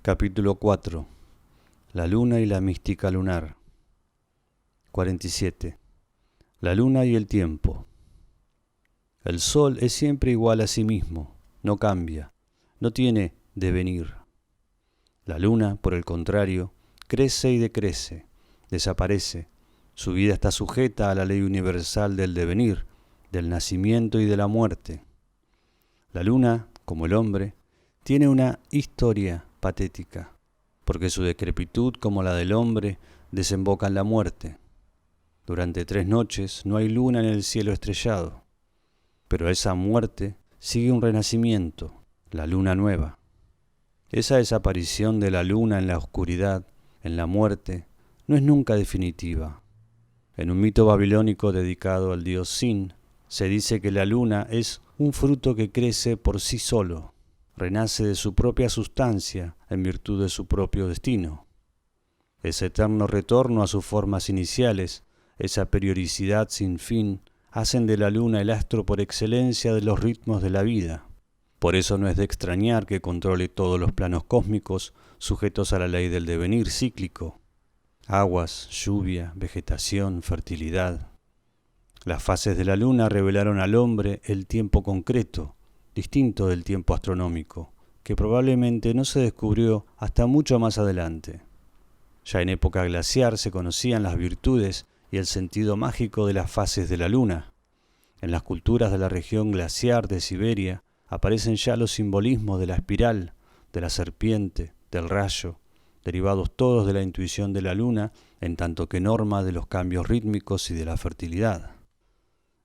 Capítulo 4. La luna y la mística lunar. 47. La luna y el tiempo. El sol es siempre igual a sí mismo, no cambia, no tiene devenir. La luna, por el contrario, crece y decrece, desaparece. Su vida está sujeta a la ley universal del devenir, del nacimiento y de la muerte. La luna, como el hombre, tiene una historia patética, porque su decrepitud, como la del hombre, desemboca en la muerte. Durante 3 noches no hay luna en el cielo estrellado, pero a esa muerte sigue un renacimiento, la luna nueva. Esa desaparición de la luna en la oscuridad, en la muerte, no es nunca definitiva. En un mito babilónico dedicado al dios Sin, se dice que la luna es un fruto que crece por sí solo, renace de su propia sustancia en virtud de su propio destino. Ese eterno retorno a sus formas iniciales, esa periodicidad sin fin, hacen de la luna el astro por excelencia de los ritmos de la vida. Por eso no es de extrañar que controle todos los planos cósmicos sujetos a la ley del devenir cíclico. Aguas, lluvia, vegetación, fertilidad. Las fases de la luna revelaron al hombre el tiempo concreto, distinto del tiempo astronómico, que probablemente no se descubrió hasta mucho más adelante. Ya en época glaciar se conocían las virtudes y el sentido mágico de las fases de la luna. En las culturas de la región glaciar de Siberia aparecen ya los simbolismos de la espiral, de la serpiente, del rayo, derivados todos de la intuición de la luna, en tanto que norma de los cambios rítmicos y de la fertilidad.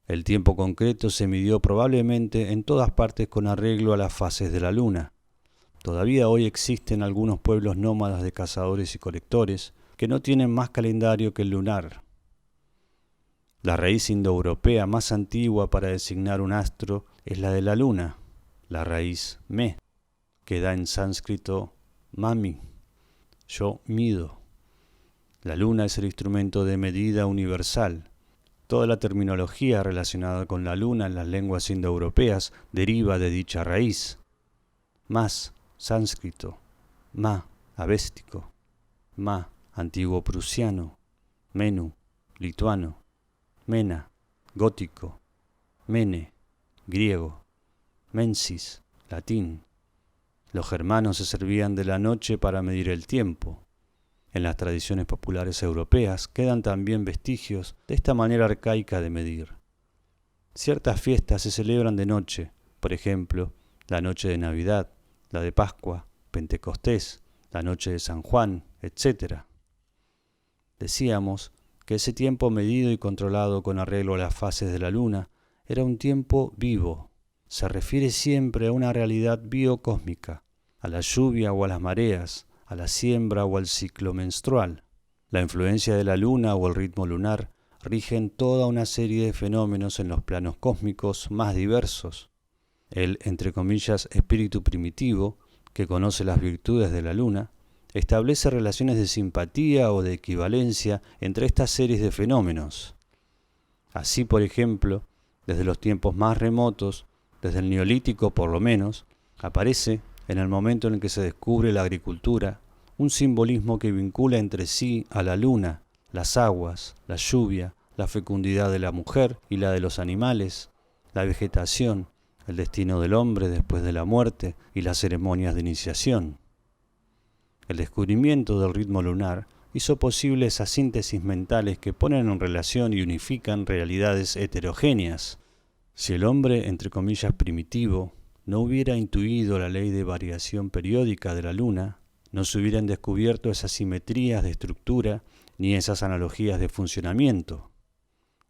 El tiempo concreto se midió probablemente en todas partes con arreglo a las fases de la luna. Todavía hoy existen algunos pueblos nómadas de cazadores y colectores que no tienen más calendario que el lunar. La raíz indoeuropea más antigua para designar un astro es la de la luna, la raíz me, que da en sánscrito mami, yo mido. La luna es el instrumento de medida universal. Toda la terminología relacionada con la luna en las lenguas indoeuropeas deriva de dicha raíz. Mas, sánscrito, ma, avéstico, ma, antiguo prusiano, menu, lituano, mena, gótico, mene, griego, mensis, latín. Los germanos se servían de la noche para medir el tiempo. En las tradiciones populares europeas quedan también vestigios de esta manera arcaica de medir. Ciertas fiestas se celebran de noche, por ejemplo, la noche de Navidad, la de Pascua, Pentecostés, la noche de San Juan, etc. Decíamos que ese tiempo medido y controlado con arreglo a las fases de la luna era un tiempo vivo. Se refiere siempre a una realidad biocósmica, a la lluvia o a las mareas, a la siembra o al ciclo menstrual. La influencia de la luna o el ritmo lunar rigen toda una serie de fenómenos en los planos cósmicos más diversos. El, entre comillas, espíritu primitivo, que conoce las virtudes de la luna, establece relaciones de simpatía o de equivalencia entre estas series de fenómenos. Así, por ejemplo, desde los tiempos más remotos, desde el Neolítico por lo menos, aparece, en el momento en el que se descubre la agricultura, un simbolismo que vincula entre sí a la luna, las aguas, la lluvia, la fecundidad de la mujer y la de los animales, la vegetación, el destino del hombre después de la muerte y las ceremonias de iniciación. El descubrimiento del ritmo lunar hizo posible esas síntesis mentales que ponen en relación y unifican realidades heterogéneas. Si el hombre, entre comillas, primitivo, no hubiera intuido la ley de variación periódica de la luna, no se hubieran descubierto esas simetrías de estructura ni esas analogías de funcionamiento.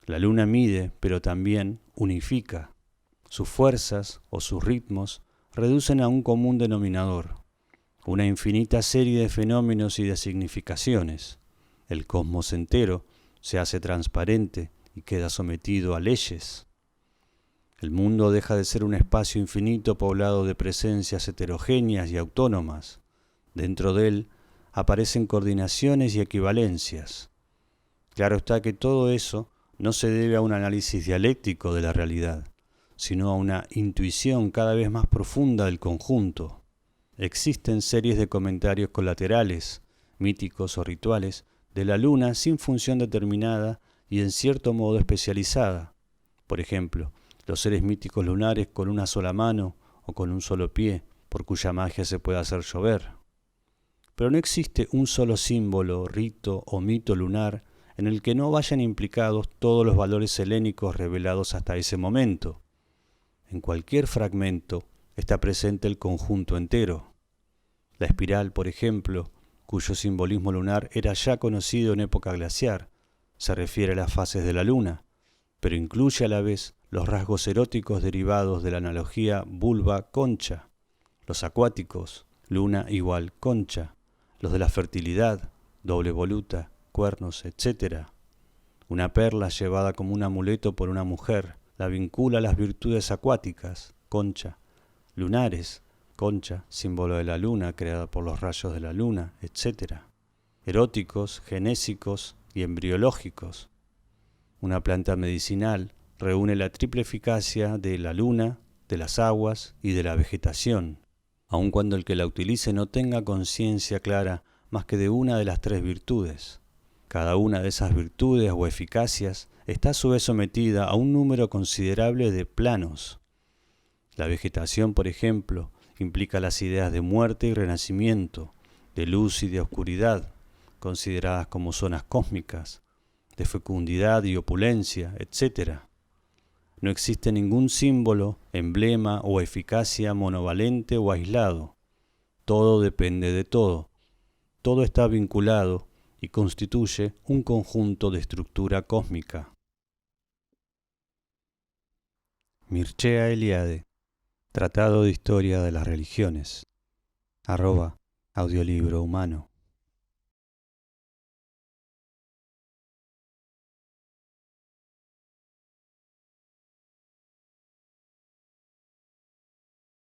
La luna mide, pero también unifica. Sus fuerzas o sus ritmos reducen a un común denominador, una infinita serie de fenómenos y de significaciones. El cosmos entero se hace transparente y queda sometido a leyes. El mundo deja de ser un espacio infinito poblado de presencias heterogéneas y autónomas. Dentro de él aparecen coordinaciones y equivalencias. Claro está que todo eso no se debe a un análisis dialéctico de la realidad, sino a una intuición cada vez más profunda del conjunto. Existen series de comentarios colaterales, míticos o rituales, de la luna sin función determinada y en cierto modo especializada. Por ejemplo, los seres míticos lunares con una sola mano o con un solo pie, por cuya magia se puede hacer llover. Pero no existe un solo símbolo, rito o mito lunar en el que no vayan implicados todos los valores helénicos revelados hasta ese momento. En cualquier fragmento está presente el conjunto entero. La espiral, por ejemplo, cuyo simbolismo lunar era ya conocido en época glaciar, se refiere a las fases de la luna, pero incluye a la vez los rasgos eróticos derivados de la analogía vulva-concha, los acuáticos, luna igual concha, los de la fertilidad, doble voluta, cuernos, etc. Una perla llevada como un amuleto por una mujer la vincula a las virtudes acuáticas, concha, lunares, concha, símbolo de la luna creada por los rayos de la luna, etc. Eróticos, genésicos y embriológicos. Una planta medicinal reúne la triple eficacia de la luna, de las aguas y de la vegetación, aun cuando el que la utilice no tenga conciencia clara más que de una de las tres virtudes. Cada una de esas virtudes o eficacias está a su vez sometida a un número considerable de planos. La vegetación, por ejemplo, implica las ideas de muerte y renacimiento, de luz y de oscuridad, consideradas como zonas cósmicas, de fecundidad y opulencia, etc. No existe ningún símbolo, emblema o eficacia monovalente o aislado. Todo depende de todo. Todo está vinculado y constituye un conjunto de estructura cósmica. Mircea Eliade, Tratado de Historia de las Religiones, @ audiolibro humano.